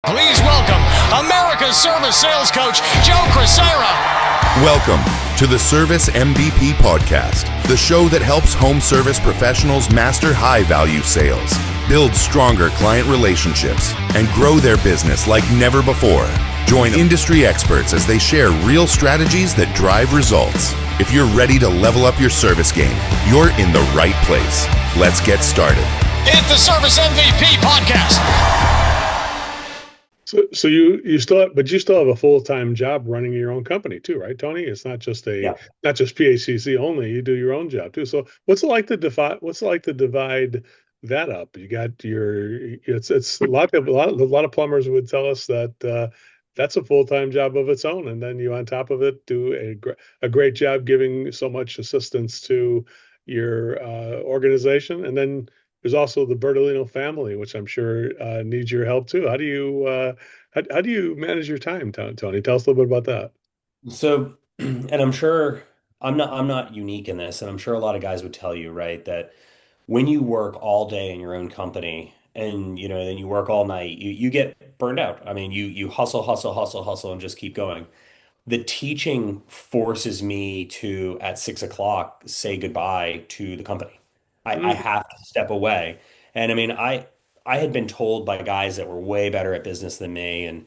Please welcome America's service sales coach, Joe Crisara. Welcome to the Service MVP Podcast, the show that helps home service professionals master high-value sales, build stronger client relationships, and grow their business like never before. Join industry experts as they share real strategies that drive results. If you're ready to level up your service game, you're in the right place. Let's get started. It's the Service MVP Podcast. So you still have, but you still have a full-time job running your own company too, right, Tony? It's not just not just PHCC only. You do your own job too. So what's it like to divide that up? You got it's a lot of plumbers would tell us that that's a full-time job of its own, and then you on top of it do a great job giving so much assistance to your organization, and then there's also the Bertolino family, which I'm sure needs your help too. How do you manage your time, Tony? Tell us a little bit about that. So, and I'm sure I'm not unique in this, and I'm sure a lot of guys would tell you, right, that when you work all day in your own company and then you work all night, you get burned out. I mean, you hustle, hustle, hustle, hustle, and just keep going. The teaching forces me to, at 6 o'clock, say goodbye to the company. I have to step away. And I mean, I had been told by guys that were way better at business than me and,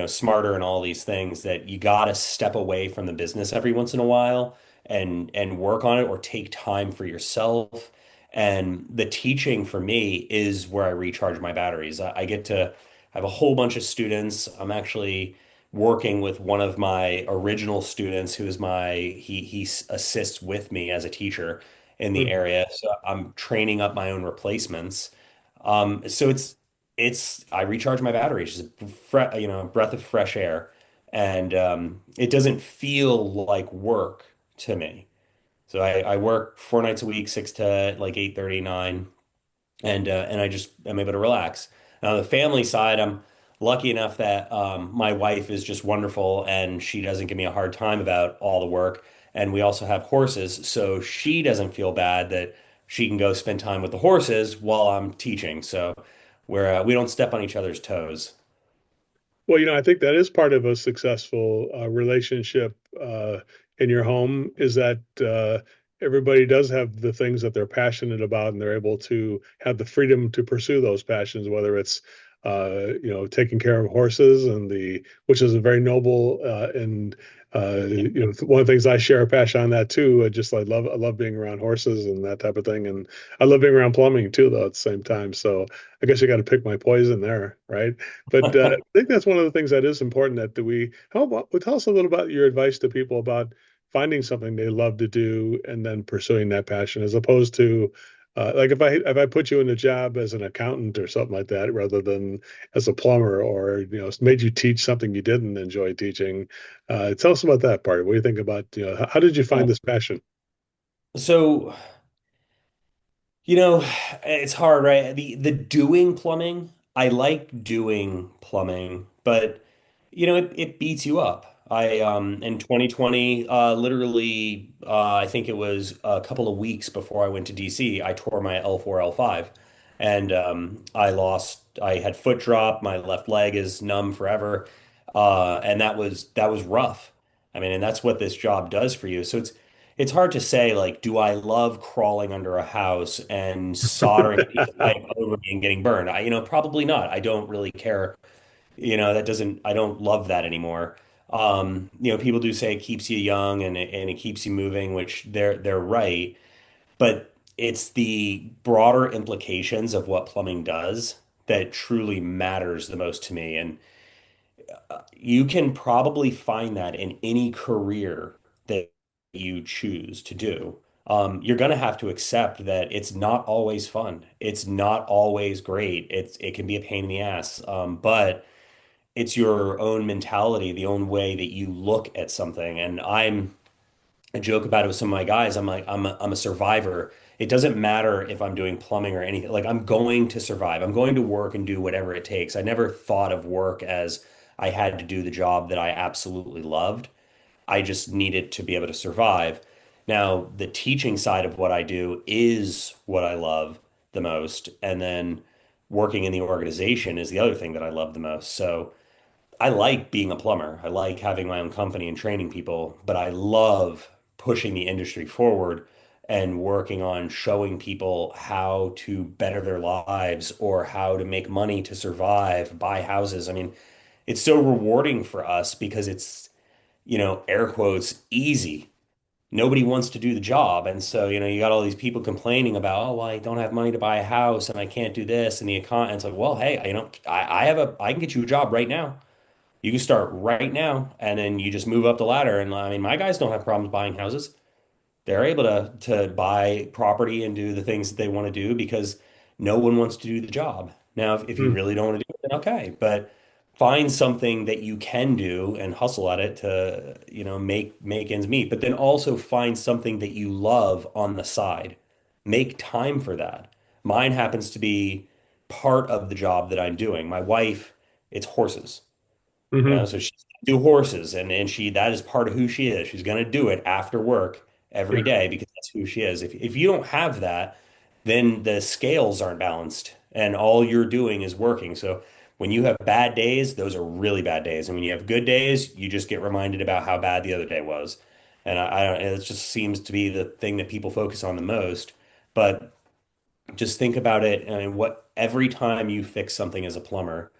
smarter and all these things that you got to step away from the business every once in a while and work on it or take time for yourself. And the teaching for me is where I recharge my batteries. I get to have a whole bunch of students. I'm actually working with one of my original students who is he assists with me as a teacher in the area. So I'm training up my own replacements. So I recharge my batteries, just a breath of fresh air, and it doesn't feel like work to me. So I work 4 nights a week, 6 to like 8:30, 9, and I'm able to relax. Now the family side, I'm lucky enough that my wife is just wonderful and she doesn't give me a hard time about all the work. And we also have horses, so she doesn't feel bad that she can go spend time with the horses while I'm teaching. So we don't step on each other's toes. Well, I think that is part of a successful relationship in your home is that everybody does have the things that they're passionate about, and they're able to have the freedom to pursue those passions, whether it's taking care of horses which is a very noble and one of the things I share a passion on that too. I love being around horses and that type of thing, and I love being around plumbing too, though at the same time. So I guess you got to pick my poison there, right? But I think that's one of the things that is important tell us a little about your advice to people about finding something they love to do and then pursuing that passion, as opposed to like if I put you in a job as an accountant or something like that, rather than as a plumber, or made you teach something you didn't enjoy teaching. Tell us about that part. What do you think about how did you find this passion? So, it's hard, right? The doing plumbing, I like doing plumbing, but it beats you up. I in 2020, literally, I think it was a couple of weeks before I went to DC, I tore my L4, L5, and I had foot drop. My left leg is numb forever, and that was rough. I mean, and that's what this job does for you. So it's hard to say, like, do I love crawling under a house and soldering a piece of pipe over me and getting burned? Probably not. I don't really care. I don't love that anymore. People do say it keeps you young and it keeps you moving, which they're right. But it's the broader implications of what plumbing does that truly matters the most to me. And you can probably find that in any career that you choose to do. You're going to have to accept that it's not always fun. It's not always great. It can be a pain in the ass. But it's your own mentality, the own way that you look at something. And I joke about it with some of my guys. I'm like, I'm a survivor. It doesn't matter if I'm doing plumbing or anything. Like, I'm going to survive. I'm going to work and do whatever it takes. I never thought of work as I had to do the job that I absolutely loved. I just needed to be able to survive. Now, the teaching side of what I do is what I love the most. And then working in the organization is the other thing that I love the most. So I like being a plumber. I like having my own company and training people, but I love pushing the industry forward and working on showing people how to better their lives or how to make money to survive, buy houses. I mean, it's so rewarding for us because it's, air quotes, easy. Nobody wants to do the job. And so, you got all these people complaining about, oh, well, I don't have money to buy a house and I can't do this. And the econ, and it's like, well, hey, I can get you a job right now. You can start right now, and then you just move up the ladder. And I mean, my guys don't have problems buying houses. They're able to buy property and do the things that they want to do because no one wants to do the job. Now, if you Mm. really don't want to do it, then okay. But find something that you can do and hustle at it to, make ends meet. But then also find something that you love on the side. Make time for that. Mine happens to be part of the job that I'm doing. My wife, it's horses. Hmm. So she's gonna do horses, and that is part of who she is. She's going to do it after work every Yeah. day because that's who she is. If you don't have that, then the scales aren't balanced, and all you're doing is working. So when you have bad days, those are really bad days, and when you have good days, you just get reminded about how bad the other day was. And I don't. It just seems to be the thing that people focus on the most. But just think about it. I mean, what every time you fix something as a plumber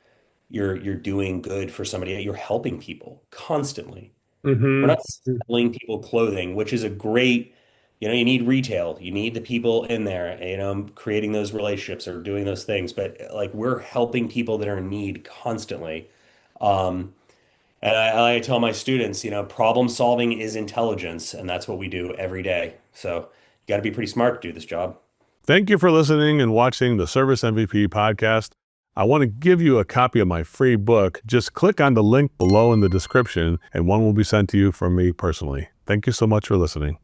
you're doing good for somebody. You're helping people constantly. We're Hmm. not selling people clothing, which is a great, you need retail. You need the people in there, creating those relationships or doing those things. But like we're helping people that are in need constantly. Um, and I tell my students, problem solving is intelligence, and that's what we do every day. So you got to be pretty smart to do this job. Thank you for listening and watching the Service MVP podcast. I want to give you a copy of my free book. Just click on the link below in the description, and one will be sent to you from me personally. Thank you so much for listening.